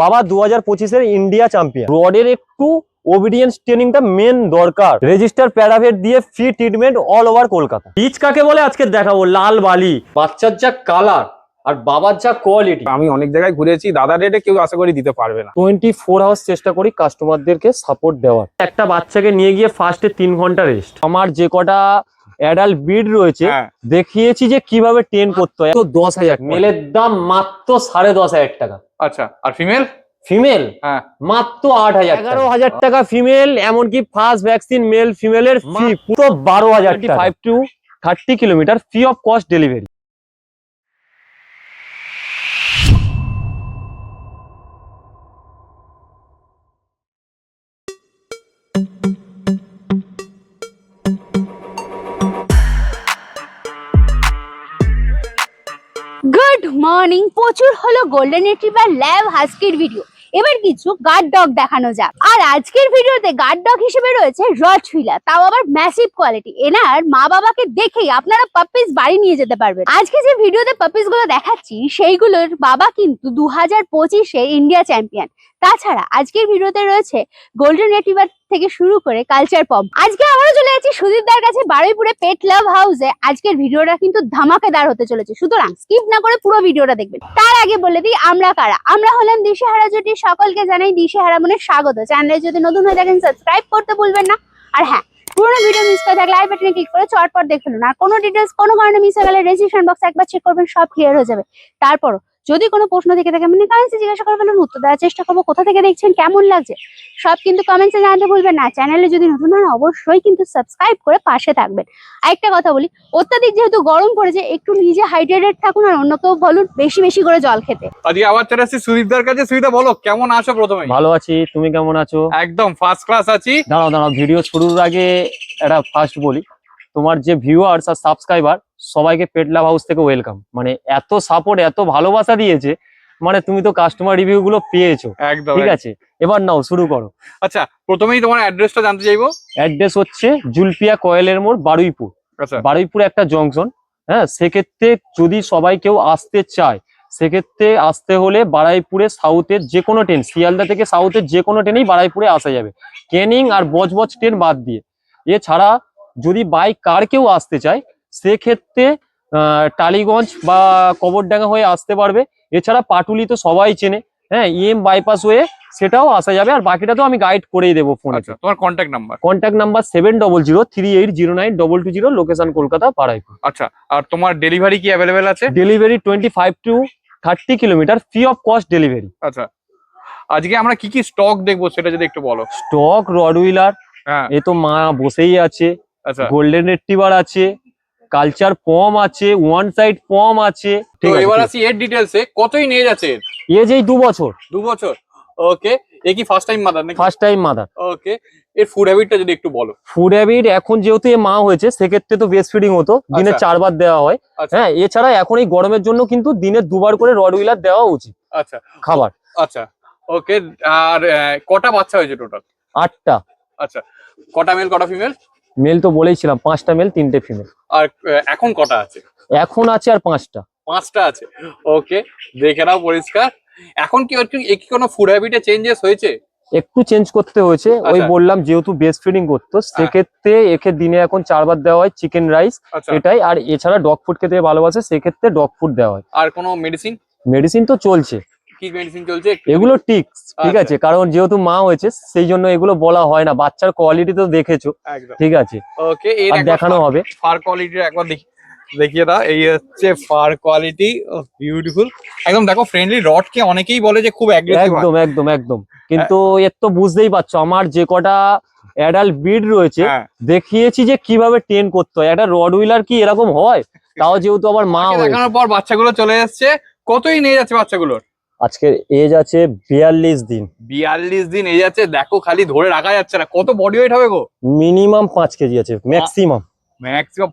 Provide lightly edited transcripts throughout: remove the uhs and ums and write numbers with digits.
বাবা 2025-এর India champion. রডের একটু ওবিডিয়েন্স ট্রেনিংটা মেন দরকার। রেজিস্টার প্যারাভেট দিয়ে free treatment all over Kolkata. Pitch কাকে বলে আজকে দেখাবো। লাল বালি, বাচ্চার যা কালার আর বাবার যা কোয়ালিটি। আমি অনেক জায়গায় ঘুরেছি, দাদা রেটে কেউ আশা করি দিতে পারবে না। 24 আওয়ার্স চেষ্টা করি কাস্টমারদেরকে সাপোর্ট দেওয়ার। একটা বাচ্চাকে নিয়ে গিয়ে ফার্স্টে 3 ঘন্টা রেস্ট। আমার যে কটা অ্যাডাল্ট ব্রিড রয়েছে দেখিয়েছি যে কিভাবে ট্রেন করতে হয়। তো 10,000 মেলের দাম মাত্র 10,500 টাকা। আচ্ছা, আর ফিমেল? ফিমেল হ্যাঁ মাত্র 8,000, 11,000 টাকা ফিমেল। এমনকি ফার্স্ট ভ্যাকসিন মেল ফিমেলের ফ্রি পুরো 12,000 টাকা। 5 to 30 kilometre free of cost delivery. Good morning. প্রচুর হলো গোল্ডেন রিট্রিভার ল্যাব হাস্কির ভিডিও। এবার কিছু গার্ড ডগ দেখানো যাক। আর আজকের ভিডিওতে গার্ড ডগ হিসেবে রয়েছে রটফিলার, তাও আবার ম্যাসিভ কোয়ালিটি। এনার মা বাবাকে দেখেই আপনারা পাপিস বাড়ি নিয়ে যেতে পারবেন। আজকে যে ভিডিওতে পাপিস গুলো দেখাচ্ছি সেইগুলোর বাবা কিন্তু 2025-এ ইন্ডিয়া চ্যাম্পিয়ন। তাছাড়া আজকের ভিডিওতে রয়েছে গোল্ডেন রিট্রিভার থেকে শুরু করে কালচার পপ। আজকে আবারও চলে যাচ্ছি সুদীপদার কাছে বারুইপুরে পেট লাভ হাউসে। আজকের ভিডিওটা কিন্তু ধামাকেদার হতে চলেছে, সুতরাং স্কিপ না করে পুরো ভিডিওটা দেখবেন। তার আগে বলে দিই আমরা কারা। আমরা হলাম দিশেহারা জুটি। সকলকে জানাই দিশেহারা মনে স্বাগত। চ্যানেলে যদি নতুন হয়ে থাকেন সাবস্ক্রাইব করতে ভুলবেন না। আর হ্যাঁ, পুরোনো ভিডিও মিস করে থাকলে আই বাটনে ক্লিক করে চটপট দেখে ফেলুন। আর কোনো ডিটেলস কোনো কারণে মিস হয়ে গেলে ডেসক্রিপশন বক্সে একবার চেক করবেন, সব ক্লিয়ার হয়ে যাবে। তারপরও যদি কোনো প্রশ্ন থেকে থাকে মানে কমেন্টসে জিজ্ঞাসা করে ফেলুন, উত্তর দেওয়ার চেষ্টা করবো। কোথা থেকে দেখছেন, কেমন লাগছে সব কিন্তু কমেন্টসে জানাতে ভুলবেন না। চ্যানেলে যদি নতুন হন অবশ্যই কিন্তু সাবস্ক্রাইব করে পাশে থাকবেন। আরেকটা কথা বলি, অত্যাধিক যেহেতু গরম পড়েছে একটু নিজে হাইড্রেটেড থাকুন আর অন্যকেও বলুন বেশি বেশি করে জল খেতে। আজকে আবার চলে আসছি সুদীপদার কাছে। সুদীপদা বলো কেমন আছো? প্রথমে ভালো আছি, তুমি কেমন আছো? একদম ফার্স্ট ক্লাস আছি। দাঁড়াও ভিডিও শুরুর আগে একটা ফার্স্ট বলি, তোমার যে ভিউয়ার্স আর সাবস্ক্রাইবার সবাইকে পেট লাভ হাউস থেকে ওয়েলকাম। মানে এত সাপোর্ট এত ভালোবাসা দিয়েছে, মানে তুমি তো কাস্টমার রিভিউ গুলো পেয়েছো একদম ঠিক আছে। এবার নাও শুরু করো। আচ্ছা, প্রথমেই তোমার অ্যাড্রেসটা জানতে চাইবো। অ্যাড্রেস হচ্ছে জুলপিয়া কয়েলের মোড়, বারুইপুর। আচ্ছা, বারুইপুরে একটা জংশন। হ্যাঁ, সেক্ষেত্রে যদি সবাই কেউ আসতে চায় সেক্ষেত্রে আসতে হলে বারুইপুরে সাউথের যে কোনো ট্রেন, শিয়ালদা থেকে সাউথের যে কোনো ট্রেনেই বারুইপুরে আসা যাবে, ক্যানিং আর বজবজ ট্রেন বাদ দিয়ে। এছাড়া যদি বাই কার কেউ আসতে চায় সেক্ষেত্রে টালিগঞ্জ বা কবরডাঙ্গা হয়ে আসতে পারবে। এছাড়া পাটুলি তো সবাই চেনে, হ্যাঁ, বাইপাস হয়ে সেটাও আসা যাবে। আর বাকিটা তো আমি গাইড করেই দেবো ফোনে। আচ্ছা, তোমার contact number? Contact number 7003809220, location Kolkata Baruipur. আর তোমার ডেলিভারি কি অ্যাভেলেবেল আছে? Delivery 25 to 30 kilometre free of cost delivery. আচ্ছা, আজকে আমরা কি কি স্টক দেখবো সেটা যদি একটু বলো। স্টক রডউইলার, হ্যাঁ এ তো মা বসেই আছে। আচ্ছা, গোল্ডেন রিট্রিভার আছে, কালচার পম আছে, ওয়ান সাইড পম আছে। তো এবার আসি এর ডিটেলসে। কতই নিয়ে যাচ্ছে? এজ এই 2 বছর। 2 বছর। ওকে, এ কি ফার্স্ট টাইম মাদার নাকি? First time mother. ওকে, এর ফুড হ্যাবিটটা যদি একটু বলো। ফুড হ্যাবিট এখন যেহেতু এ মা হয়েছে সেক্ষেত্রে তো ব্রেস্ট ফিডিং হতো, দিনে 4 বার দেওয়া হয়। আচ্ছা হ্যাঁ, এছাড়া এখন এই গরমের জন্য কিন্তু দিনে 2 বার করে রডউইলার দেওয়া উচিত আচ্ছা খাবার। আচ্ছা ওকে, আর কটা বাচ্চা হয়েছে টোটাল? 8টা। আচ্ছা, কটা মেল কটা ফিমেল? মেল তো বলেইছিলাম 5টা মেল 3টে ফিমেল। আর এখন কটা আছে? এখন আছে আর 5টা। 5টা আছে। ওকে, দেখে নাও পরিষ্কার। এখন কি একটু কোনো ফুড হ্যাবিটে চেঞ্জেস হয়েছে? একটু চেঞ্জ করতে হয়েছে। ওই বললাম যেহেতু ব্রেস্ট ফিডিং করতো সেক্ষেত্রে একে দিনে এখন 4 বার দেওয়া হয় চিকেন রাইস, এটাই। আর এছাড়া ডগ ফুড খেতে ভালোবাসে সেক্ষেত্রে ডগ ফুড দেওয়া হয়। আর কোনো মেডিসিন? মেডিসিন তো চলছে। কি মেডিসিন চলছে? এগুলো টিক্স, ঠিক আছে, কারণ যেহেতু মা হয়েছে সেই জন্য এগুলো বলা হয় না। বাচ্চার কোয়ালিটি তো দেখেছো, ঠিক আছে। ওকে, আর দেখানো হবে। ফার কোয়ালিটি একবার দেখিয়ে দাও। এই হচ্ছে ফার কোয়ালিটি, বিউটিফুল একদম। দেখো ফ্রেন্ডলি রড কে অনেকেই বলে যে খুব অ্যাগ্রেসিভ। একদম কিন্তু এর তো বুঝতেই পারছো আমার যে কটা অ্যাডাল্ট ব্রিড রয়েছে দেখিয়েছি যে কিভাবে ট্রেন করতে হয়। একটা রডউইলার কি এরকম হয়, তাও যেহেতু আমার মা হয়েছে। দেখানোর পর বাচ্চাগুলো চলে যাচ্ছে। কতই নিয়ে যাচ্ছে বাচ্চাগুলোর? আজকের এজ আছে 42 দিন। 42 দিন এজ আছে। দেখো খালি ধরে রাখা যাচ্ছে না। কত বডি ওয়েট হবে গো? মিনিমাম 5 কেজি আছে, ম্যাক্সিমাম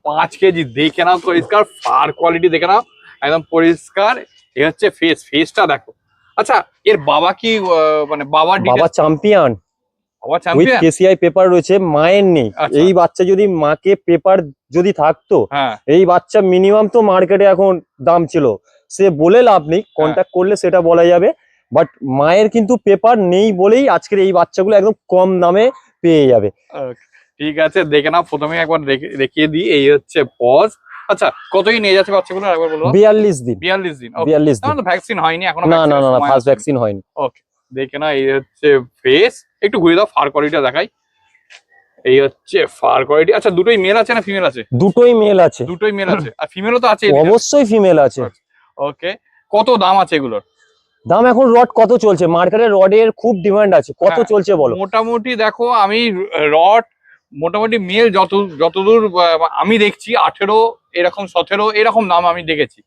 5 কেজি। দেখে নাও পরিষ্কার, ফার কোয়ালিটি দেখে নাও একদম পরিষ্কার। এ হচ্ছে ফেসটা দেখো। আচ্ছা, এর বাবা কি মানে বাবা চ্যাম্পিয়ন, উইথ কেসিআই পেপার রয়েছে, মায়ের নেই। এই বাচ্চা যদি মাকে পেপার যদি থাকতো, এই বাচ্চা মিনিমাম তো মার্কেটে এখন দাম ছিল, সে বলে লাভ নেই, কন্ট্যাক্ট করলে সেটা বলা যাবে। বাট মায়ের কিন্তু পেপার নেই বলেই আজকের এই বাচ্চাগুলো একদম কম দামে পেয়ে যাবে। ঠিক আছে, দেখে নাও, প্রথমে একবার দেখিয়ে দিই। এই হচ্ছে পজ। আচ্ছা, কতই নিয়ে যাচ্ছে বাচ্চাগুলো একবার বলো। 42 দিন। 42 দিন। 42 দিন। তো ভ্যাকসিন হয়নি এখনো? না না না, ফার্স্ট ভ্যাকসিন হয়নি। ওকে, দেখে না, এই হচ্ছে ফেস। একটু ঘুরে দাও, ফার কোয়ালিটিটা দেখাই। এই হচ্ছে ফার কোয়ালিটি। আচ্ছা, দুটোই মেল আছে না ফিমেল আছে? দুটোই মেল আছে। দুটোই মেল আছে, আর ফিমেলও তো আছে? অবশ্যই ফিমেল আছে। ওকে, কত দাম আছে এগুলোর? দাম এখন রড কত চলছে মার্কেটে? রডের খুব ডিমান্ড আছে, কত হ্যাঁ, চলছে বলো? মোটামুটি দেখো, আমি রড মোটামুটি মেল যতদূর আমি দেখছি 18 এরকম, 17 এরকম দাম আমি দেখেছি।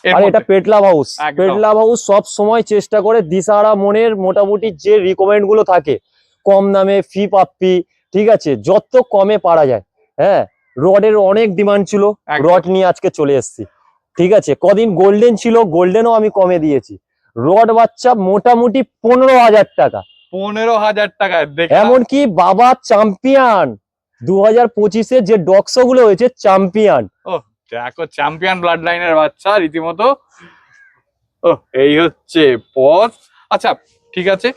আর এটা পেটলাভ হাউস। একদম। পেটলাভ হাউস সব সময় চেষ্টা করে দিশাহারা মনের মোটামুটি যে রিকমেন্ড গুলো থাকে, কম দামে ফি পাপ্পি, ঠিক আছে, যত কমে পারা যায়। হ্যাঁ, রডের অনেক ডিমান্ড ছিল, একদম। রড নিয়ে আজকে চলে এসেছি। ঠিক আছে, কদিন গোল্ডেন ছিল, গোল্ডেনও আমি কমে দিয়েছি। রড বাচ্চা মোটামুটি 15,000 টাকা। 15,000 টাকা? এমনকি বাবা চ্যাম্পিয়ন 2025-এ যে ডক্স গুলো হয়েছে, চ্যাম্পিয়ন। দেখো, চ্যাম্পিয়ন ব্লাড লাইনের বাচ্চা রীতিমতো। ও, এই হচ্ছে পজ। আচ্ছা, ঠিক আছে,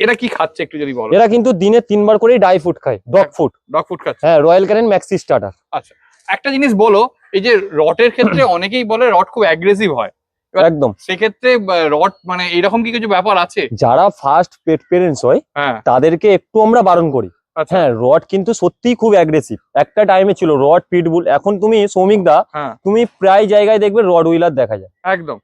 এরা কি খাচ্ছে একটু যদি বলো। এরা কিন্তু দিনে 3 বার করে ড্রাই ফুড খায়, ডগ ফুড। ডগ ফুড খাচ্ছে? হ্যাঁ, রয়্যাল ক্যানেন ম্যাক্সি স্টার্টার। আচ্ছা, একটা জিনিস বলো, এই যে রটের ক্ষেত্রে অনেকেই বলে রড খুব অ্যাগ্রেসিভ হয়, একদম। সেক্ষেত্রে রড মানে এরকম কি কিছু ব্যাপার আছে? যারা ফার্স্ট পেট পেরেন্টস হয় হ্যাঁ, তাদেরকে একটু আমরা বারণ করি। আচ্ছা, হ্যাঁ, রড কিন্তু সত্যিই খুব অ্যাগ্রেসিভ। একটা টাইমে ছিল রড পিটবুল, এখন তুমি সৌমিক দা, হ্যাঁ, তুমি প্রায় জায়গায় দেখবে রড হুইলার দেখা যায়। একদম।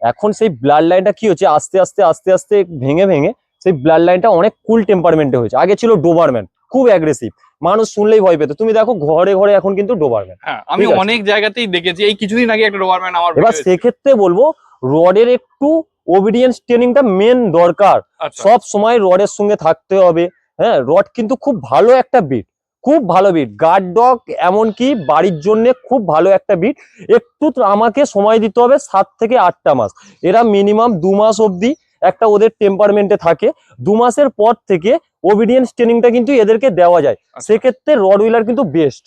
এখন সেই ব্লাড লাইনটা কি হচ্ছে, আস্তে আস্তে আস্তে আস্তে ভেঙে ভেঙে সেই ব্লাড লাইনটা অনেক কুল টেম্পারমেন্টে হয়েছে। আগে ছিল ডোবারম্যান, খুব অ্যাগ্রেসিভ, মানুষ শুনলেই ভয় পেত। তুমি দেখো ঘরে ঘরে এখন কিন্তু ডোবারম্যান। হ্যাঁ, আমি ঠিক আছে। অনেক জায়গাতেই দেখেছি। এই কিছুদিন আগে একটা ডোবারম্যান আমার এবার ভিডিও সেক্ষেত্রে বলবো রডের একটু ওবিডিয়েন্স ট্রেনিংটা মেন দরকার। আচ্ছা, সব সময় রডের সঙ্গে থাকতে হবে। হ্যাঁ, রড কিন্তু খুব ভালো একটা বিট, খুব ভালো বিট, গার্ড ডগ, এমনকি বাড়ির জন্য খুব ভালো একটা বিট। একটু তো আমাকে সময় দিতে হবে 7 থেকে 8টা মাস। এরা মিনিমাম 2 মাস অবধি একটা ওদের টেম্পারমেন্টে থাকে। 2 মাসের পর থেকে ওবিডিয়েন্স ট্রেনিংটা কিন্তু এদেরকে দেওয়া যায়। আচ্ছা। সেক্ষেত্রে রড হুইলার কিন্তু বেস্ট।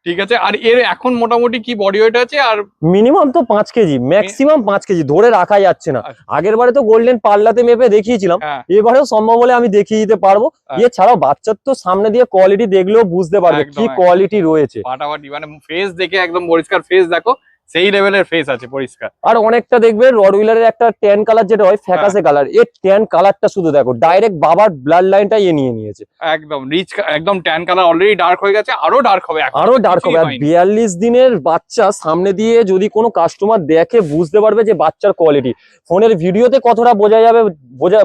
ঠিক আছে, আর এর এখন মোটামুটি কি বডি ওয়েট আছে? আর মিনিমাম তো 5 কেজি, ম্যাক্সিমাম 5 কেজি, ধরে রাখা যাচ্ছে না। আচ্ছা। আগের বারে তো গোল্ডেন পাল্লাতে মেপে দেখিয়েছিলাম, হ্যাঁ, এবারেও সম্ভব হলে আমি দেখিয়ে দিতে পারবো। হ্যাঁ। এছাড়াও বাচ্চার তো সামনে দিয়ে কোয়ালিটি দেখলেও বুঝতে পারবে একদম, কি একদম। কোয়ালিটি রয়েছে। ফাটাফাটি, মানে ফেস দেখে একদম পরিষ্কার ফেস, দেখো সেই লেভেলের ফেস আছে, পরিষ্কার। আর অনেকটা দেখবে রড হুইলারের একটা ট্যান কালার যেটা হয়, ফ্যাকাসে কালার, এর ট্যান কালারটা শুধু দেখো, ডাইরেক্ট বাবার ব্লাড লাইনটা নিয়ে নিয়েছে। একদম রিচ, একদম ট্যান কালার, অলরেডি ডার্ক হয়ে গেছে, আরো ডার্ক হবে, আরো ডার্ক হবে। আর 42 দিনের বাচ্চা সামনে দিয়ে যদি কোনো কাস্টমার দেখে বুঝতে পারবে যে বাচ্চার কোয়ালিটি। ফোনের ভিডিওতে কতটা বোঝা যাবে,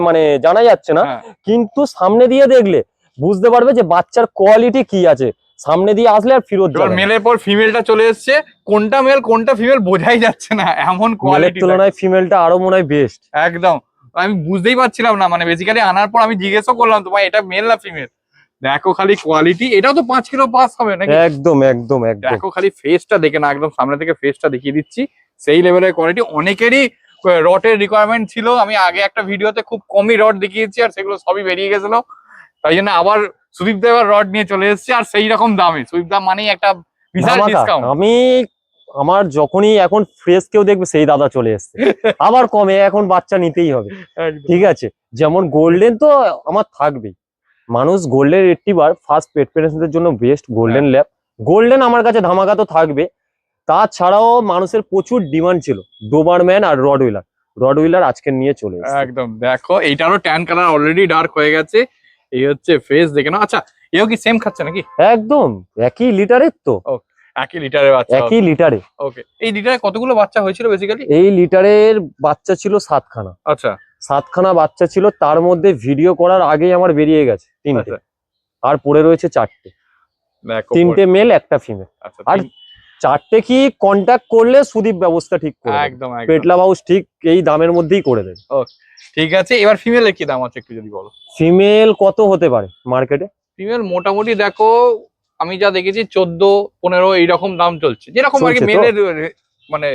মানে জানা যাচ্ছে না, কিন্তু সামনে দিয়ে দেখলে বুঝতে পারবে যে বাচ্চার কোয়ালিটি কি আছে। সামনে দিয়ে আসলে আর ফেরত যাবে না। মেলের পর ফিমেলটা চলে এসছে, কোনটা মেল কোনটা ফিমেল বোঝাই যাচ্ছে না, এমন মেলের কোয়ালিটি। তুলনায় ফিমেলটা আরো মনে হয় বেস্ট। একদম, আমি বুঝতেই পারছিলাম না, মানে বেসিক্যালি আনার পর আমি জিজ্ঞেসও করলাম তোমায় এটা মেল না ফিমেল। দেখো খালি কোয়ালিটি, এটাও তো 5 কিলো পাস হবে নাকি? একদম একদম একদম। দেখো খালি ফেসটা দেখে না, একদম সামনে থেকে ফেসটা দেখিয়ে দিচ্ছি, সেই লেভেলের কোয়ালিটি। অনেকেরই রটের রিকোয়ারমেন্ট ছিল, আমি আগে একটা ভিডিওতে খুব কমই রড দেখিয়েছি, আর সেগুলো সবই বেরিয়ে গেছিল। তাই জন্য আবার সুদীপ দা এবার রড নিয়ে চলে এসেছে, আর সেই রকম দামে। সুদীপ দা মানেই একটা বিশাল ধামাকা। ডিসকাউন্ট। আমি আমার যখনই এখন ফ্রেশ কেউ দেখবে সেই দাদা চলে এসছে, আবার কমে, এখন বাচ্চা নিতেই হবে। ঠিক আছে, যেমন গোল্ডেন তো আমার থাকবেই। মানুষ গোল্ডেন রেট্রিভার ফার্স্ট পেট পেরেন্টসদের জন্য বেস্ট, গোল্ডেন ল্যাব। গোল্ডেন আমার কাছে ধামাকা তো থাকবে। তাছাড়াও মানুষের প্রচুর ডিমান্ড ছিল ডোবারম্যান আর রড হুইলার। রড হুইলার আজকে নিয়ে চলে এসেছে। একদম, দেখো এইটারও ট্যান কালার অলরেডি ডার্ক হয়ে গেছে। এই হচ্ছে ফেস দেখে নাও। আচ্ছা, এও কি সেম খাচ্ছে নাকি? একদম একই লিটারের তো, একই লিটারের বাচ্চা? একই লিটারে। ওকে, এই লিটারে কতগুলো বাচ্চা হয়েছিল বেসিক্যালি? এই লিটারের বাচ্চা ছিল 7খানা। আচ্ছা, 7খানা বাচ্চা ছিল, তার মধ্যে ভিডিও করার আগেই আমার বেরিয়ে গেছে 3টে, আর পড়ে রয়েছে 4টে। দেখো 3টে মেল, একটা ফিমেল। আচ্ছা, আর 4টে কি কন্ট্যাক্ট করলে সুদীপ ব্যবস্থা ঠিক করে দেবে। একদম পেটলাভ হাউস ঠিক এই দামের মধ্যেই করে দেবে। ঠিক আছে, এবার ফিমেলের কি দাম আছে একটু যদি বলো। ফিমেল কত হতে পারে মার্কেটে? ফিমেল মোটামুটি দেখো, আমি যা দেখেছি 14-15 এইরকম দাম চলছে, যেরকম আর কি চলছে তো? মেলের, মানে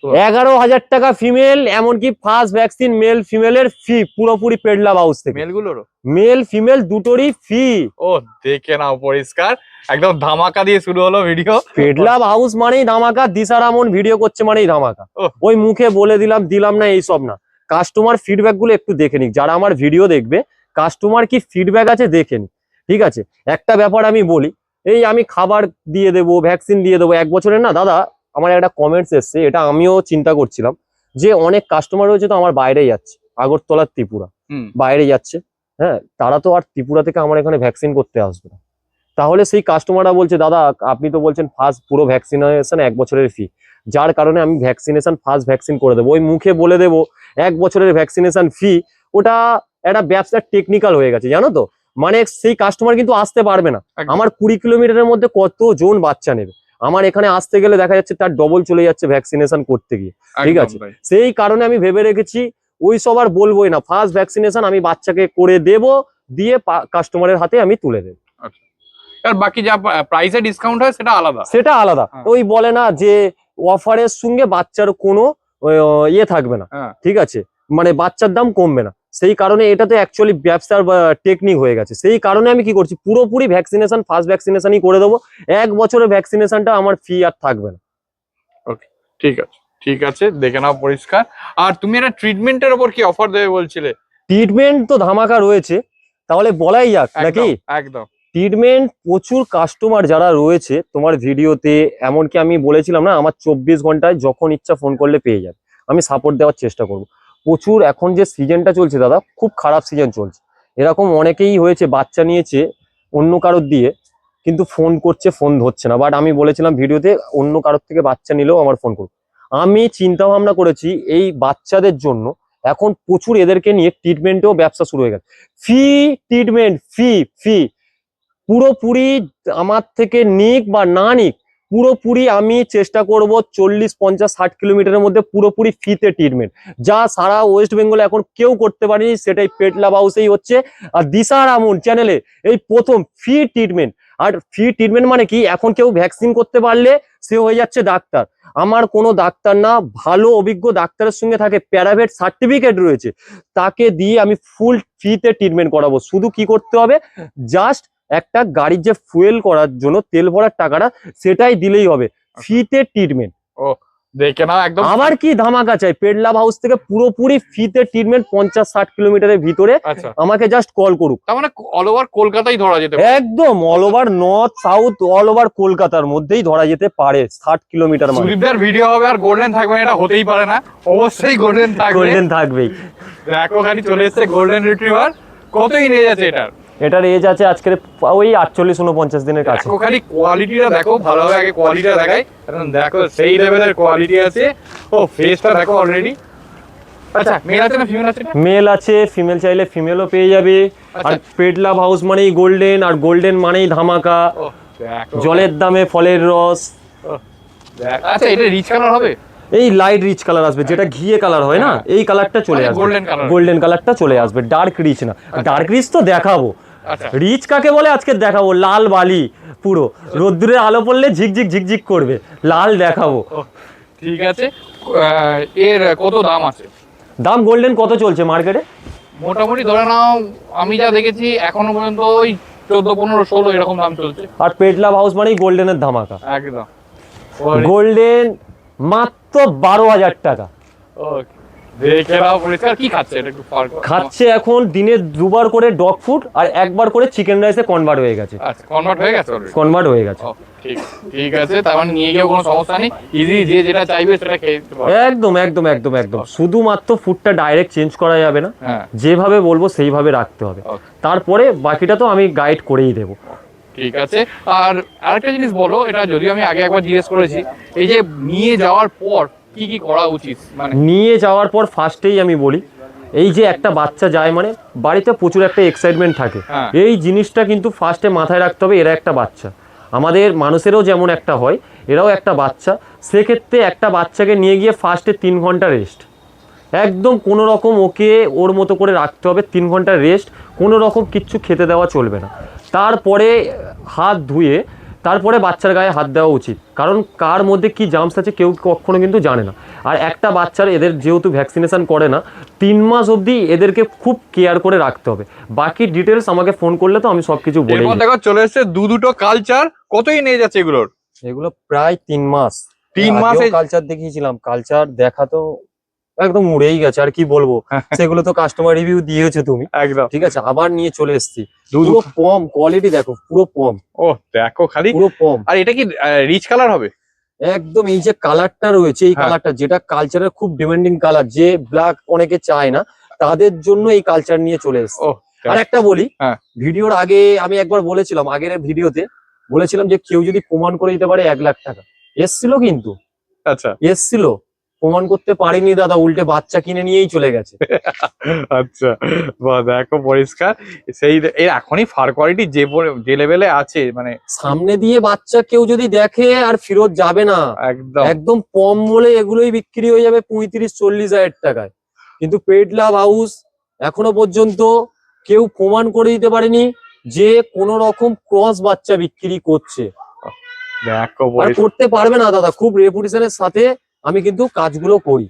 11,000 টাকা ফিমেল, এমনকি ফার্স্ট ভ্যাকসিন মেল ফিমেলের ফি পুরোপুরি পেটলাভ হাউস থেকে। মেলগুলোরও মেল ফিমেল দুটোরই ফি। ও, দেখে নাও পরিষ্কার, একদম ধামাকা দিয়ে শুরু হলো ভিডিও। পেটলাভ হাউস মানেই ধামাকা, দিশারামন ভিডিও করছে মানেই ধামাকা। ওহ। ওই মুখে বলে দিলাম না এইসব না, কাস্টমার ফিডব্যাক গুলো একটু দেখে নিক, যারা আমার ভিডিও দেখবে কাস্টমার কি ফিডব্যাক আছে দেখে নিক, ঠিক আছে। একটা ব্যাপার আমি বলি, এই আমি খাবার দিয়ে দেবো, ভ্যাকসিন দিয়ে দেবো 1 বছরের, না দাদা আমার একটা কমেন্টস এসছে, এটা আমিও চিন্তা করছিলাম যে অনেক কাস্টমার রয়েছে তো আমার বাইরে যাচ্ছে, আগরতলা ত্রিপুরা বাইরে যাচ্ছে, হ্যাঁ, তারা তো আর ত্রিপুরা থেকে আমার এখানে ভ্যাকসিন করতে আসবে না। তাহলে সেই কাস্টমাররা বলছে দাদা আপনি তো বলছেন ফার্স্ট পুরো ভ্যাকসিনেশন 1 বছরের ফি, যার কারণে আমি ভ্যাকসিনেশন ফার্স্ট ভ্যাকসিন করে দেবো, ওই মুখে বলে দেবো 1 বছরের ভ্যাকসিনেশন ফি, ওটা একটা ব্যবসার টেকনিক্যাল হয়ে গেছে জানো তো। মানে সেই কাস্টমার কিন্তু আসতে পারবে না। আমার 20 কিলোমিটারের মধ্যে কতজন বাচ্চা নেবে, আমার এখানে আসতে গেলে দেখা যাচ্ছে তার ডবল চলে যাচ্ছে ভ্যাকসিনেশন করতে গিয়ে, ঠিক আছে। সেই কারণে আমি ভেবে রেখেছি ওই সব আর বলবোই না, ফার্স্ট ভ্যাকসিনেশন আমি বাচ্চাকে করে দেব, দিয়ে কাস্টমারের হাতে আমি তুলে দেবো। আর বাকি যা প্রাইসে ডিসকাউন্ট হয় সেটা আলাদা, সেটা আলাদা। ওই বলে না যে অফারের সঙ্গে বাচ্চার কোনো ইয়ে থাকবে না, ঠিক আছে, মানে বাচ্চার দাম কমবে না, সেই কারণে এটা তো অ্যাকচুয়ালি ব্যবসার টেকনিক হয়ে গেছে। সেই কারণে আমি কি করছি, পুরোপুরি ভ্যাকসিনেশন ফার্স্ট ভ্যাকসিনেশনই করে দেবো, 1 বছরের ভ্যাকসিনেশনটা আমার ফি আর থাকবে না। ওকে ঠিক আছে, ঠিক আছে, দেখে নাও পরিষ্কার। আর তুমি একটা ট্রিটমেন্টের উপর কি অফার দেবে বলছিলে? ট্রিটমেন্ট তো ধামাকা রয়েছে, তাহলে বলাই যাক নাকি? একদম ট্রিটমেন্ট প্রচুর কাস্টমার যারা রয়েছে তোমার ভিডিওতে, এমনকি আমি বলেছিলাম না আমার 24 ঘন্টায় যখন ইচ্ছা ফোন করলে পেয়ে যাবে, আমি সাপোর্ট দেওয়ার চেষ্টা করব। প্রচুর এখন যে সিজনটা চলছে দাদা, খুব খারাপ সিজন চলছে, এরকম অনেকেই হয়েছে বাচ্চা নিয়েছে অন্য কারোর দিয়ে, কিন্তু ফোন করছে ফোন ধরছে না, বাট আমি বলেছিলাম ভিডিওতে অন্য কারোর থেকে বাচ্চা নিলেও আমার ফোন করুন। আমি চিন্তা ভাবনা করেছি এই বাচ্চাদের জন্য এখন প্রচুর এদেরকে নিয়ে ট্রিটমেন্টেও ব্যবসা শুরু হয়ে গেছে, ফ্রি ট্রিটমেন্ট, ফ্রি পুরোপুরি আমার থেকে নিক বা না নিক, পুরোপুরি আমি চেষ্টা করব 40, 50, 60 কিলোমিটারের মধ্যে পুরোপুরি ফ্রিতে ট্রিটমেন্ট, যা সারা ওয়েস্ট বেঙ্গলে এখন কেউ করতে পারেনি, সেটাই পেট লাভ হাউসেই হচ্ছে। আর দিশার আমুন চ্যানেলে এই প্রথম ফ্রি ট্রিটমেন্ট। আর ফ্রি ট্রিটমেন্ট মানে কি, এখন কেউ ভ্যাকসিন করতে পারলে সে হয়ে যাচ্ছে ডাক্তার, আমার কোনো ডাক্তার না, ভালো অভিজ্ঞ ডাক্তারের সঙ্গে থাকে, প্যারাভেট সার্টিফিকেট রয়েছে, তাকে দিয়ে আমি ফুল ফ্রিতে ট্রিটমেন্ট করাবো। শুধু কি করতে হবে, জাস্ট একটা গাড়ির যে ফুয়েল করার জন্য তেল ভরার টাকাটা সেটাই দিলেই হবে, ফ্রিতে ট্রিটমেন্ট। ও দেখে নাও একদম। আবার কি ধামাকা চাই, পেট লাভ হাউস থেকে পুরোপুরি ফ্রিতে ট্রিটমেন্ট 50-60 কিলোমিটারের ভিতরে, আমাকে জাস্ট কল করুক। তার মানে অল ওভার কলকাতাই ধরা যেতে পারে, একদম all over north south all over কলকাতার মধ্যেই ধরা যেতে পারে 60 কিলোমিটার মানে। সুদীপদার ভিডিও হবে আর গোল্ডেন থাকবে এটা হতেই পারে না, অবশ্যই গোল্ডেন থাকবে, গোল্ডেন থাকবেই। দেখো খালি চলে এসেছে গোল্ডেন রিট্রিভার। কতই নিয়ে যাচ্ছে এটার এজ আছে আজকের ওই 48-49 দিনের কাছে। দেখো খালি কোয়ালিটিটা দেখো, ভালোভাবে আগে কোয়ালিটিটা দেখাই, কারণ দেখো সেই লেভেলের কোয়ালিটি আছে। ও ফেসটা দেখো অলরেডি। আচ্ছা মেল আছে না ফিমেল আছে? মেল আছে, ফিমেল চাইলে ফিমেলও পেয়ে যাবে। আর পেট লাভ হাউস মানেই গোল্ডেন, আর গোল্ডেন মানেই ধামাকা, জলের দামে ফলের রস। আচ্ছা এটা রিচ কালার হবে? এই লাইট রিচ কালার আসবে, যেটা ঘিয়ে কালার হয় না, এই কালারটা চলে আসবে, গোল্ডেন কালারটা চলে আসবে, ডার্ক রিচ না। ডার্ক রিচ তো দেখাবো, রিচ কাকে বলে আজকে দেখাবো, লাল বালি পুরো, রোদ্দুরের আলো পড়লে ঝিকঝিক ঝিকঝিক করবে, লাল দেখাবো। ঠিক আছে, এর কত দাম আছে? দাম গোল্ডেন কত চলছে মার্কেটে? মোটামুটি ধরে নাও আমি যা দেখেছি এখনো পর্যন্ত ওই 14, 15, 16 এরকম দাম চলছে। আর পেট লাভ হাউস মানেই গোল্ডেনের ধামাকা, একদম। গোল্ডেন মাত্র 12,000 টাকা। কি খাচ্ছে এটা একটু খাচ্ছে এখন দিনে 2 বার করে ডগ ফুড আর 1 বার করে চিকেন রাইসে কনভার্ট হয়ে গেছে। আচ্ছা কনভার্ট হয়ে গেছে অলরেডি? কনভার্ট হয়ে গেছে। ঠিক ঠিক আছে, তার মানে নিয়ে গিয়ে কোনো সমস্যা নেই, ইজি যে যেটা চাইবে সেটা খেয়ে নিতে পারবে। একদম একদম একদম একদম, শুধুমাত্র ফুডটা ডাইরেক্ট চেঞ্জ করা যাবে না, যেভাবে বলবো সেইভাবে রাখতে হবে, তারপরে বাকিটা তো আমি গাইড করেই দেবো। ঠিক আছে। আর আরেকটা জিনিস বলো, এটা যদিও আমি আগে একবার জিজ্ঞেস করেছি, এই যে নিয়ে যাওয়ার পর কি কি করা উচিত? মানে নিয়ে যাওয়ার পর ফার্স্টেই আমি বলি, এই যে একটা বাচ্চা যায় মানে বাড়িতে প্রচুর একটা এক্সাইটমেন্ট থাকে, এই জিনিসটা কিন্তু ফার্স্টে মাথায় রাখতে হবে, এরা একটা বাচ্চা, আমাদের মানুষেরও যেমন একটা হয়, এরাও একটা বাচ্চা। সেক্ষেত্রে একটা বাচ্চাকে নিয়ে গিয়ে ফার্স্টে 3 ঘন্টা রেস্ট, একদম কোনো রকম ওকে ওর মতো করে রাখতে হবে, 3 ঘন্টা রেস্ট, কোনো রকম কিচ্ছু খেতে দেওয়া চলবে না। তারপরে হাত ধুয়ে তারপরে বাচ্চার গায়ে হাত দেওয়া উচিত, কারণ কার মধ্যে কি জার্মস আছে কেউ কখনো কিন্তু জানে না। আর একটা বাচ্চার এদের যেহেতু ভ্যাকসিনেশন করে না, 3 মাস অবধি এদেরকে খুব কেয়ার করে রাখতে হবে। বাকি ডিটেলস আমাকে ফোন করলে তো আমি সবকিছু বলে দিই। দেখো চলে এসেছে দুটো কালচার, কতই নিয়ে যাচ্ছে এগুলোর? এগুলো প্রায় 3 মাস। 3 মাসে কালচার দেখিয়েছিলাম, কালচার দেখা তো একদম উড়েই গেছে, আর কি বলবো, সেগুলো তো কাস্টমার রিভিউ দিয়েছো তুমি, একদম ঠিক আছে, আবার নিয়ে চলে এসেছি। দুধ পুরো পম, কোয়ালিটি দেখো পুরো পম, ও দেখো খালি পুরো পম। আর এটা কি রিচ কালার হবে? একদম এই যে কালারটা রয়েছে, এই হ্যাঁ। কালারটা যেটা কালচারের খুব ডিমান্ডিং কালার, যে ব্ল্যাক অনেকে চায় না, তাদের জন্য এই কালচার নিয়ে চলে এসেছে। ও আর একটা বলি, হ্যাঁ। ভিডিওর আগে আমি একবার বলেছিলাম, আগের ভিডিওতে বলেছিলাম যে কেউ যদি প্রমাণ করে দিতে পারে 1 লাখ টাকা, এসছিল কিন্তু আচ্ছা এসছিল, প্রমাণ করতে পারিনি দাদা, উল্টে বাচ্চা কিনে নিয়েই চলে গেছে। আচ্ছা বাহ দেখো পরিষ্কার সেই এর এখনই ফার কোয়ালিটি যে লেভেলে আছে মানে সামনে দিয়ে বাচ্চা কেউ যদি দেখে আর ফেরত যাবে না, একদম একদম কম বলে এগুলোই বিক্রি হয়ে যাবে 35-40 হাজার টাকায়। কিন্তু পেট লাভ হাউস এখনো পর্যন্ত কেউ প্রমাণ করে দিতে পারেনি যে কোন রকম ক্রস বাচ্চা বিক্রি করছে, দেখো আর করতে পারবে না দাদা। খুব রেপুটেশনের সাথে আমি কিন্তু কাজগুলো করি।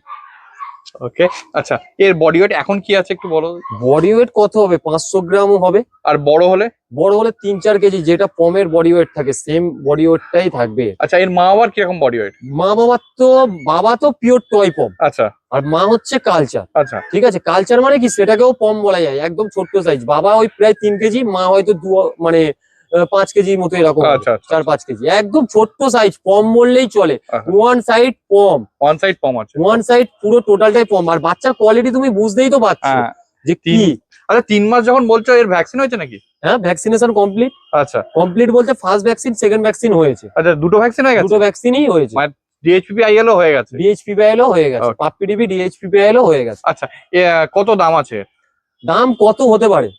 ওকে আচ্ছা এর বডি ওয়েট এখন কি আছে একটু বলো? বডি ওয়েট কত হবে? 500 গ্রামও হবে। আর বড় হলে? বড় হলে 3-4 কেজি, যেটা পমের বডি ওয়েট থাকে সেম বডি ওয়েটটাই থাকবে। আচ্ছা এর মা বাবার কিরকম বডি ওয়েট? বাবা তো পিওর টয় পম, আচ্ছা আর মা হচ্ছে কালচার। আচ্ছা ঠিক আছে, কালচার মানে কি সেটাকেও পম বলা যায়, একদম ছোট্ট সাইজ। বাবা ওই প্রায় 3 কেজি, মা হয়তো 5 কেজির মতো এরকম, আচ্ছা 4-5 কেজি, একদম ছোট্ট সাইজ, পম বললেই চলে। আচ্ছা। ওয়ান সাইড পম, ওয়ান সাইড পম আছে, ওয়ান সাইড পুরো টোটালটাই পম। আর বাচ্চার কোয়ালিটি তুমি বুঝতেই তো পারছো হ্যাঁ যে কি। আচ্ছা 3 মাস যখন বলছো এর ভ্যাকসিন হয়েছে নাকি? হ্যাঁ, ভ্যাকসিনেশন কমপ্লিট। আচ্ছা কমপ্লিট বলতে ফার্স্ট ভ্যাকসিন, সেকেন্ড ভ্যাকসিন হয়েছে, আচ্ছা দুটো ভ্যাকসিন হয়ে গেছে, দুটো ভ্যাকসিনই হয়েছে। মানে DHPPIL ও হয়ে গেছে, DHPPIL ও হয়ে গেছে, Okay. পাপ্পিডিবি DHPPIL ও হয়ে গেছে। আচ্ছা কত দাম আছে? দাম কত হতে পারে?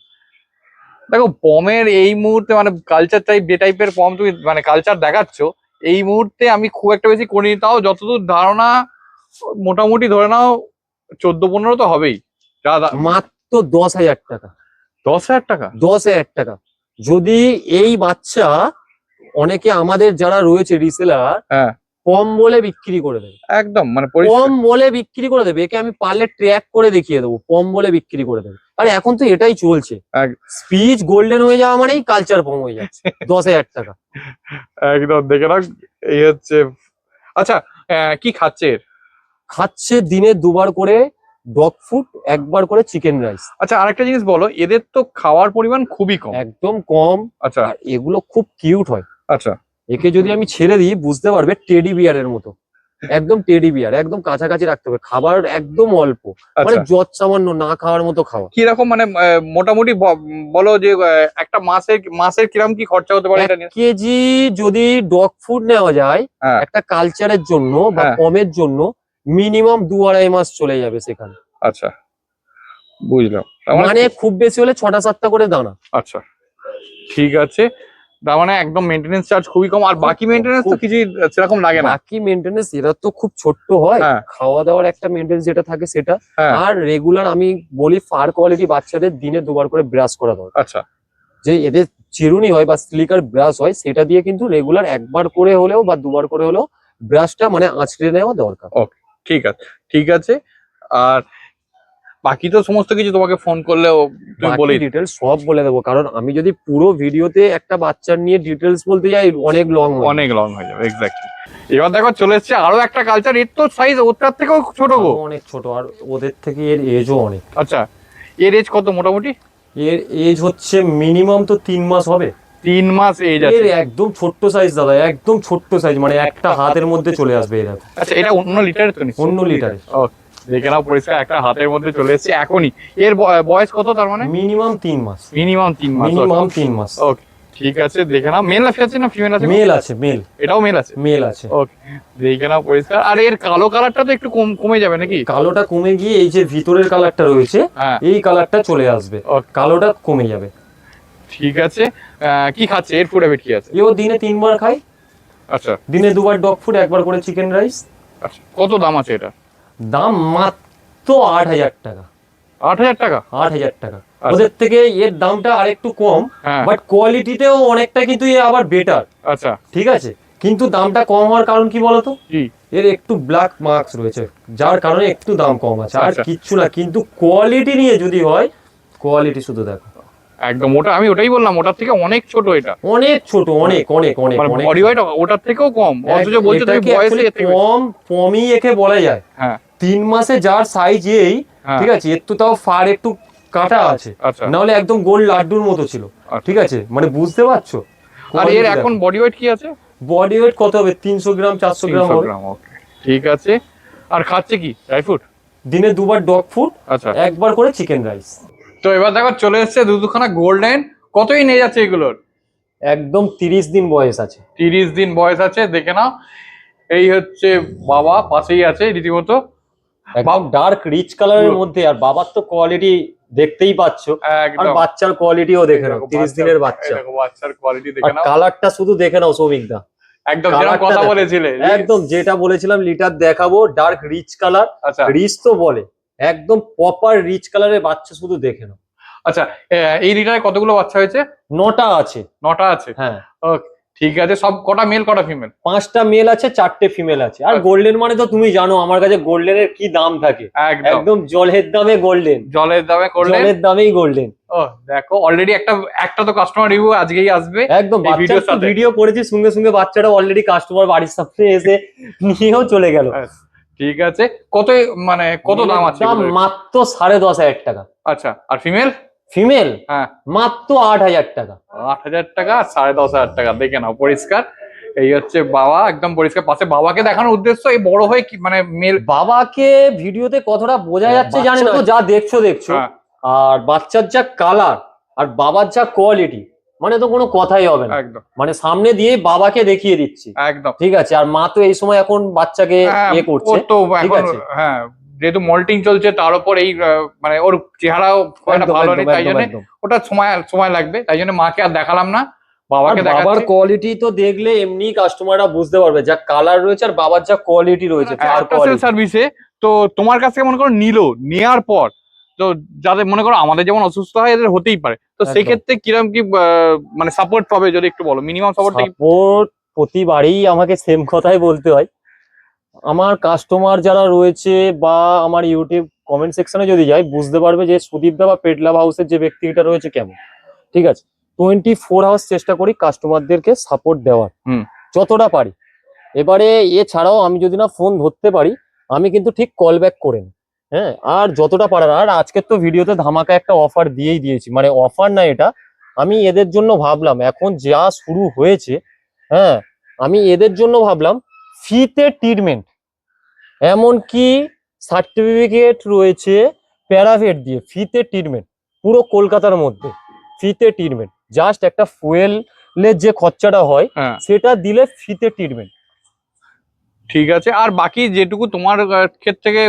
দেখো পমের এই মুহূর্তে মানে কালচার টাইপ যে টাইপের পম তুমি মানে কালচার দেখাচ্ছ, এই মুহূর্তে আমি খুব একটা বেশি করিনি, তাও যতদূর ধারণা মোটামুটি ধরে নাও 14-15 তো হবেই। মাত্র 10,000 টাকা। 10,000 টাকা? 10,000 টাকা। যদি এই বাচ্চা অনেকে আমাদের যারা রয়েছে রিসেলার, হ্যাঁ কম বলে বিক্রি করে দেবে, একদম মানে কম বলে বিক্রি করে দেবে। একে আমি পারলে ট্র্যাক করে দেখিয়ে দেবো, কম বলে বিক্রি করে দেবে। আর এখন তো এটাই চলছে, স্পিচ গোল্ডেন হয়ে যাওয়া মানেই কালচার পম হয়ে যাচ্ছে। 10,000 টাকা একদম দেখে না এই হচ্ছে। আচ্ছা কি খাচ্ছে এর? খাচ্ছে দিনে 2বার করে ডগ ফুড, 1বার করে চিকেন রাইস। আচ্ছা আরেকটা জিনিস বলো, এদের তো খাওয়ার পরিমাণ খুবই কম। একদম কম। আচ্ছা আর এগুলো খুব কিউট হয়। আচ্ছা একে যদি আমি ছেড়ে দিই বুঝতে পারবে টেডি বিয়ারের মতো, একদম টেডি বিয়ার, একদম কাছাকাছি রাখতে হবে। খাবার একদম অল্প, মানে আচ্ছা যত সামান্য, না খাওয়ার মতো খাওয়া। কিরকম মানে মোটামুটি বলো যে একটা মাসের কিরকম কি খরচা হতে পারে 1 এটা নিয়ে? কেজি যদি ডগ ফুড নেওয়া যায় হ্যাঁ একটা কালচারের জন্য বা হ্যাঁ। পমের জন্য, মিনিমাম 2-2.5 মাস চলে যাবে সেখানে। আচ্ছা বুঝলাম, তার মানে খুব বেশি হলে 6টা-7টা করে দানা। আচ্ছা ঠিক আছে, তার মানে একদম মেইনটেনেন্স চার্জ খুবই কম, আর বাকি মেইনটেনেন্স তো কিছু সেরকম লাগে না। বাকি মেইনটেনেন্স এরা তো খুব ছোট্ট হয়, হ্যাঁ। খাওয়া দাওয়ার একটা মেইনটেনেন্স যেটা থাকে সেটা। হ্যাঁ আর রেগুলার আমি বলি ফার কোয়ালিটি বাচ্চাদের দিনে 2বার করে ব্রাশ করা দরকার। আচ্ছা যে এদের চিরুনি হয় বা স্লিকার ব্রাশ হয়, সেটা দিয়ে কিন্তু রেগুলার 1বার করে হলেও বা 2বার করে হলেও ব্রাশটা মানে আঁচড়ে নেওয়া দরকার। ঠিক আছে। আর বাকি তো সমস্ত কিছু তোমাকে ফোন করলেও তুমি বলে ডিটেলস সব বলে দেবো, কারণ আমি যদি পুরো ভিডিওতে একটা বাচ্চার নিয়ে ডিটেলস বলতে যাই অনেক লং হয়ে যাবে। এক্স্যাক্টলি। এবার দেখো চলে এসছে আরো একটা কালচার, এর তো সাইজ ওটার থেকেও ছোট গো। অনেক ছোট, আর ওদের থেকে এর এজও অনেক। আচ্ছা এর এজ কত মোটামুটি? এর এজ হচ্ছে মিনিমাম তো 3 মাস হবে। 3 মাস এজ আছে? এর একদম ছোট্ট সাইজ দাদা, একদম ছোট্ট সাইজ, মানে একটা হাতের মধ্যে চলে আসবে এর। আচ্ছা এটা অন্য লিটারের তো নিশ্চয়ই? অন্য লিটারে। দেখে নাও পরিষ্কার একটা হাতের মধ্যে চলে এসছে এখনই। এর বয়স কত তার মানে? মিনিমাম 3 মাস। মিনিমাম 3 মাস। মিনিমাম 3 মাস। ওকে ঠিক আছে, দেখে নাও। মেল আছে না ফিমেল আছে? মেল আছে, মেল। এটাও মেল আছে? মেল আছে। ওকে দেখে নাও পরিষ্কার। আর এর কালো কালারটা তো একটু কমে যাবে নাকি? কালোটা কমে গিয়ে এই যে ভিতরের কালারটা রয়েছে, হ্যাঁ এই কালারটা চলে আসবে, কালোটা কমে যাবে। ঠিক আছে। কি খাচ্ছে এর ফুড হ্যাবিট কি আছে? এও দিনে 3বার খাই। আচ্ছা দিনে 2বার ডগ ফুড, 1বার করে চিকেন রাইস। আচ্ছা কত দাম আছে এটা? দাম মাত্র 8,000 টাকা। 8,000 টাকা? 8,000 টাকা। ওদের থেকে এর দামটা আরেকটু কম, হ্যাঁ বাট কোয়ালিটিতেও অনেকটা কিন্তু এ আবার বেটার। আচ্ছা ঠিক আছে, কিন্তু দামটা কম হওয়ার কারণ কি বলতো? কি? এর একটু ব্ল্যাক মার্কস রয়েছে, যার কারণে একটু দাম কম আছে, আর আচ্ছা। কিচ্ছু না। কিন্তু কোয়ালিটি নিয়ে যদি হয়, কোয়ালিটি শুধু দেখো একদম আমি ওটাই বললাম, ওটার থেকে অনেক ছোট এটা, অনেক ছোট, অনেক অনেক অনেক মানে অনেক বডি ওয়েট ওটার থেকেও কম, অথচ বলছো তুমি বয়সে কম। কমই একে বলা যায়। হ্যাঁ 3 মাসে যার সাইজ এই, হ্যাঁ। ঠিক আছে, এর তো তাও ফার একটু কাটা আছে, আচ্ছা নাহলে একদম গোল লাড্ডুর মতো ছিল, আচ্ছা। ঠিক আছে, মানে বুঝতে পারছো। আর এর এখন বডি ওয়েট কি আছে? বডি ওয়েট কত হবে? 300 গ্রাম 400 গ্রাম 300 হবে। গ্রাম, ওকে ঠিক আছে। আর খাচ্ছে কি ড্রাই ফ্রুট? দিনে 2 বার ডগ ফুড, আচ্ছা। একবার করে চিকেন রাইস। তো এবার দেখো চলে এসেছে দুখানা গোল্ডেন। কতই নিয়ে যাচ্ছে এগুলোর? একদম 30 দিন বয়স আছে। 30 দিন বয়স আছে, দেখে নাও। এই হচ্ছে বাবা, পাশেই আছে রীতিমতো। একদম ডার্ক রিচ কালারের মধ্যে, আর বাবার তো কোয়ালিটি দেখতেই পাচ্ছো, আর একদম বাচ্চার কোয়ালিটিও দেখে নাও, 30 দিনের বাচ্চা। দেখো বাচ্চার কোয়ালিটি আর দেখে নাও। কালারটা শুধু দেখে নাও সৌমিক দা, একদম যেরকম কথা বলেছিলে, একদম যেটা বলেছিলাম লিটার দেখাবো, ডার্ক রিচ কালার। আচ্ছা রিচ তো বলে, একদম প্রপার রিচ কালারের বাচ্চা, শুধু দেখে নাও। আচ্ছা। এই লিটারে কতগুলো বাচ্চা হয়েছে? 9টা আছে। 9টা আছে, হ্যাঁ। ওকে ঠিক আছে। সব কটা মেল কটা ফিমেল? 5টা মেল আছে, 4টে ফিমেল আছে। আর গোল্ডেন মানে তো তুমি জানো আমার কাছে গোল্ডেনের কি দাম থাকে, একদম একদম জলের দামে গোল্ডেন, জলের দামে করলে। জলের দামেই গোল্ডেন। ও দেখো অলরেডি একটা তো কাস্টমার রিভিউ আজকেই আসবে। একদম এই ভিডিওর সাথে। ভিডিও করেছি, সঙ্গে সঙ্গে বাচ্চাটা অলরেডি কাস্টমার বাড়ির সামনে এসে নিয়েও চলে গেল। ঠিক আছে। মানে কত দাম আছে? দাম মাত্র 10,500 টাকা। আচ্ছা। আর ফিমেল? ফিমেল হ্যাঁ মাত্র 8,000 টাকা। 8,000 টাকা, 10,500 টাকা। দেখে নাও পরিষ্কার। এই হচ্ছে বাবা, একদম পরিষ্কার। পাশে বাবাকে দেখানোর উদ্দেশ্য এই বড় হয়ে কি মানে মেল। বাবাকে ভিডিওতে কতটা বোঝা যাচ্ছে জানি না, তো যা দেখছো। হ্যাঁ। আর বাচ্চার যা কালার আর বাবার যা কোয়ালিটি, মানে তো কোনো কথাই হবে না। একদম মানে সামনে দিয়ে বাবাকে দেখিয়ে দিচ্ছি, একদম ঠিক আছে। আর মা তো এই সময় এখন বাচ্চাকে ইয়ে করছে, ওর তো ঠিক এখন আছে। হ্যাঁ, যেহেতু মল্টিং চলছে তার উপর এই মানে ওর চেহারাও খুব একটা একদম, ভালো একদম, নেই, তাই একদম, জন্য একদম। ওটা সময় লাগবে, তাই জন্য মাকে আর দেখালাম না, বাবাকে আর বাবার দেখাচ্ছি। কোয়ালিটি তো দেখলে এমনি কাস্টমাররা বুঝতে পারবে, যা কালার রয়েছে আর বাবার যা কোয়ালিটি রয়েছে। আফটার সেল সার্ভিসে তো তোমার কাছ থেকে মনে করো নেওয়ার পর, তো যাদের মনে করো আমাদের যেমন অসুস্থ হয় এদের হতেই পারে, তো একদম। সেক্ষেত্রে কিরকম কি মানে সাপোর্ট পাবে যদি একটু বলো, মিনিমাম সাপোর্ট। সাপোর্ট প্রতিবারই আমাকে সেম কথাই বলতে হয়। আমার কাস্টমার যারা রয়েছে বা আমার ইউটিউব কমেন্ট সেকশনে যদি যাই, বুঝতে পারবে যে সুদীপ দা বা পেট লাভ হাউসের যে ব্যক্তিটা রয়েছে কেমন, ঠিক আছে। 24 আওয়ার্স চেষ্টা করি কাস্টমারদেরকে সাপোর্ট দেওয়ার, যতটা পারি। এবারে এছাড়াও আমি যদি না ফোন ধরতে পারি, আমি কিন্তু ঠিক কল ব্যাক করে নিই, হ্যাঁ। আর যতটা পারার, আর আজকের তো ভিডিওতে ধামাকা একটা অফার দিয়েছি, মানে অফার না এটা, আমি এদের জন্য ভাবলাম, এখন যা শুরু হয়েছে, হ্যাঁ, আমি এদের জন্য ভাবলাম ফ্রিতে ট্রিটমেন্ট, এমনকি সার্টিফিকেট রয়েছে প্যারাভেট দিয়ে, ফ্রিতে ট্রিটমেন্ট পুরো কলকাতার মধ্যে, ফ্রিতে ট্রিটমেন্ট। জাস্ট একটা ফুয়েলের যে খরচাটা হয় সেটা দিলে ফ্রিতে ট্রিটমেন্ট। ঠিক আছে। আর বাকি যেটুকু তোমার ক্ষেত্রে থেকে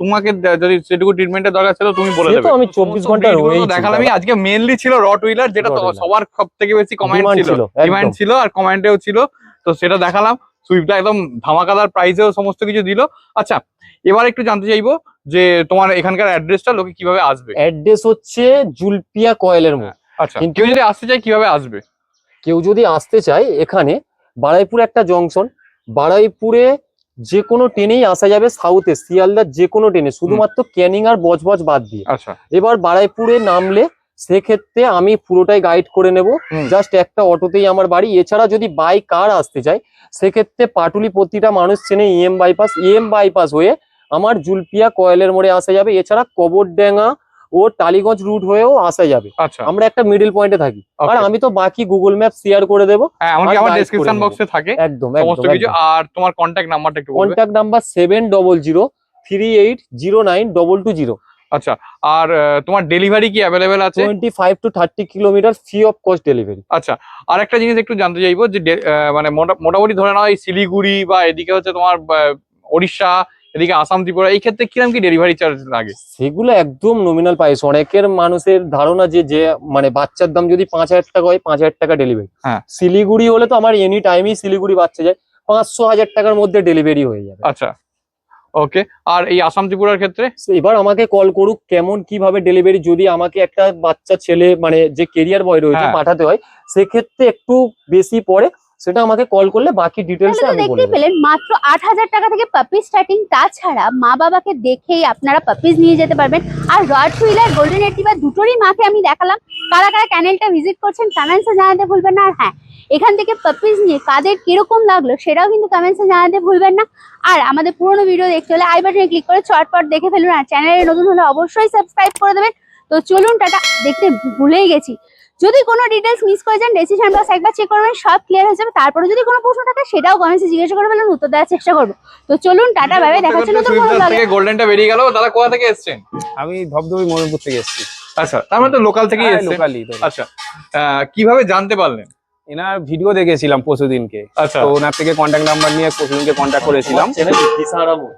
তোমাকে যদি যেটুকু ট্রিটমেন্টের দরকার ছিল তুমি বলে দেবে। আমি 24 ঘন্টা রয়েছি। দেখালাম আজকে মেইনলি ছিল রট হুইলার, যেটা সবার সব থেকে বেশি কমেন্ট ছিল, ডিমান্ড ছিল, আর কমেন্টেও ছিল, তো সেটা দেখালাম। সুইফটটা একদম ধামাকাদার প্রাইসেও সমস্ত কিছু দিল। আচ্ছা, এবার একটু জানতে চাইবো যে তোমার এখানকার অ্যাড্রেসটা লোকে কিভাবে আসবে? অ্যাড্রেস হচ্ছে জুলপিয়া কয়েলের মোড়। আচ্ছা, কেউ যদি আসতে চায় কিভাবে আসবে? কেউ যদি আসতে চায়, এখানে বারুইপুর একটা জংশন, বারুইপুরে যে কোনো ট্রেনেই আসা যাবে, সাউথে শিয়ালদার যে কোনো ট্রেনে, শুধুমাত্র ক্যানিং আর বজবজ বাদ দিয়ে। আচ্ছা। এবার বারুইপুরে নামলে সেক্ষেত্রে আমি পুরোটাই গাইড করে নেব, জাস্ট একটা অটোতেই আমার বাড়ি। এছাড়া যদি বাই কার আসতে চাই, সেক্ষেত্রে পাটুলি প্রতিটা মানুষ চেনে EM বাইপাস হয়ে আমার জুলপিয়া কয়েলের মোড়ে আসা যাবে। এছাড়া কবরডাঙ্গা ও টালিগঞ্জ রুট হয়েও আসা যাবে। আচ্ছা, আমরা একটা মিডল পয়েন্টে থাকি, আর আমি তো বাকি গুগল ম্যাপ শেয়ার করে দেবো, এমনকি আমার ডেসক্রিপশন বক্সে থাকে একদম সমস্ত কিছু। আর তোমার কন্ট্যাক্ট নাম্বারটা একটু বলবে? Contact number 7003809220। আচ্ছা। আর তোমার ডেলিভারি কি অ্যাভেলেবেল আছে? 25 to 30 kilometre free of cost delivery. আচ্ছা। আর একটা জিনিস একটু জানতে চাইবো যে মানে মোটামুটি ধরে নাও এই শিলিগুড়ি বা এদিকে হচ্ছে তোমার ওড়িশা, এদিকে আসাম, ত্রিপুরা, এই ক্ষেত্রে কিরকম কি ডেলিভারি চার্জ লাগে? সেগুলো একদম নমিনাল প্রাইস। অনেকের মানুষের ধারণা যে মানে বাচ্চার দাম যদি 5,000 টাকা হয়, 5,000 টাকা ডেলিভারি। হ্যাঁ। শিলিগুড়ি হলে তো আমার এনি টাইমই শিলিগুড়ি বাচ্চা যায়, 500,000 টাকার মধ্যে ডেলিভারি হয়ে যাবে। আচ্ছা, ওকে। আর এই আসাম ত্রিপুরার ক্ষেত্রে এবার আমাকে কল করুক, কেমন কিভাবে ডেলিভারি, যদি আমাকে একটা বাচ্চা ছেলে মানে যে কেরিয়ার বয় রয়েছে পাঠাতে হয়, সেক্ষেত্রে একটু বেশি পড়ে, সেটা আমাকে কল করলে বাকি ডিটেলস আমি বলে দেখতে পেলেন মাত্র 8,000 টাকা থেকে পাপি স্টার্টিং। তাছাড়া মা বাবাকে দেখেই আপনারা পাপিজ নিয়ে যেতে পারবেন। আর রট হুইলার গোল্ডেন রিট্রিভার দুটোরই মাকে আমি দেখালাম, কারা কারা চ্যানেলটা ভিজিট করছেন কমেন্টসে জানাতে ভুলবেন না। আর হ্যাঁ, এখান থেকে পাপিস নিয়ে কাদের কিরকম লাগলো সেটাও কিন্তু কমেন্টসে জানাতে ভুলবেন না। আর আমাদের পুরোনো ভিডিও দেখতে হলে আই বাটনে ক্লিক করে চটপট দেখে ফেলুন। আর চ্যানেলে নতুন হলে অবশ্যই সাবস্ক্রাইব করে দেবেন। তো চলুন টাটা, দেখতে ভুলেই গেছি, যদি কোনো ডিটেলস মিস করে যান ডেসিশন বক্স একবার চেক করবেন, সব ক্লিয়ার হয়ে যাবে। তারপরে যদি কোনো প্রশ্ন থাকে সেটাও কমেন্টসে জিজ্ঞাসা করে ফেলুন, উত্তর দেওয়ার চেষ্টা করবো। তো চলুন টাটা, ভাবে দেখা হচ্ছে নতুন কোনো vlog এ। থেকে গোল্ডেনটা বেরিয়ে গেল। দাদা কোথা থেকে এসেছেন? আমি ধবধবি মোড়নপুর থেকে এসেছি। আচ্ছা, তার মানে তো লোকাল থেকেই এসেছেন। লোকালি। আচ্ছা, কিভাবে জানতে পারলেন? এনার ভিডিও দেখেছিলাম পরশুদিনকে, আচ্ছা, তো ওনার থেকে কন্ট্যাক্ট নাম্বার নিয়ে পরশুদিনকে কন্ট্যাক্ট করেছিলাম।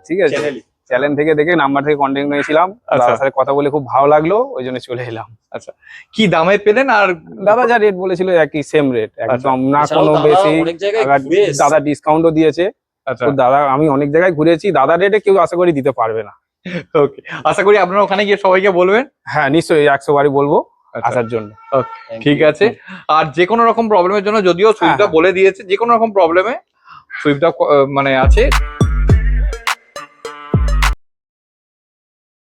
ঠিক আছে, চ্যানেল থেকে দেখে নাম্বার থেকে কন্ট্যাক্ট নিয়েছিলাম। আচ্ছা। দাদার সাথে কথা বলে খুব ভালো লাগলো, ওই জন্য চলে এলাম। আচ্ছা, কি দামে পেলেন? আর দাদা যা রেট বলেছিল একই সেম রেট, একদম না এছাড়াও কোনো দাদা বেশি। অনেক জায়গায় আবার ঘুরে এসেছে। দাদা ডিসকাউন্টও দিয়েছে। আচ্ছা, তো দাদা আমি অনেক জায়গায় ঘুরেছি, দাদা রেটে কেউ আশা করি দিতে পারবে না। ওকে, আশা করি আপনারা ওখানে গিয়ে সবাইকে বলবেন। হ্যাঁ নিশ্চয়ই, 100 বারই বলবো আচ্ছা, আসার জন্য। ঠিক আছে। আর যে কোনো রকম প্রবলেমের জন্য, যদিও সুইফটটা বলে দিয়েছে, যে কোনো রকম প্রবলেমে সুইফটটা মানে আছে।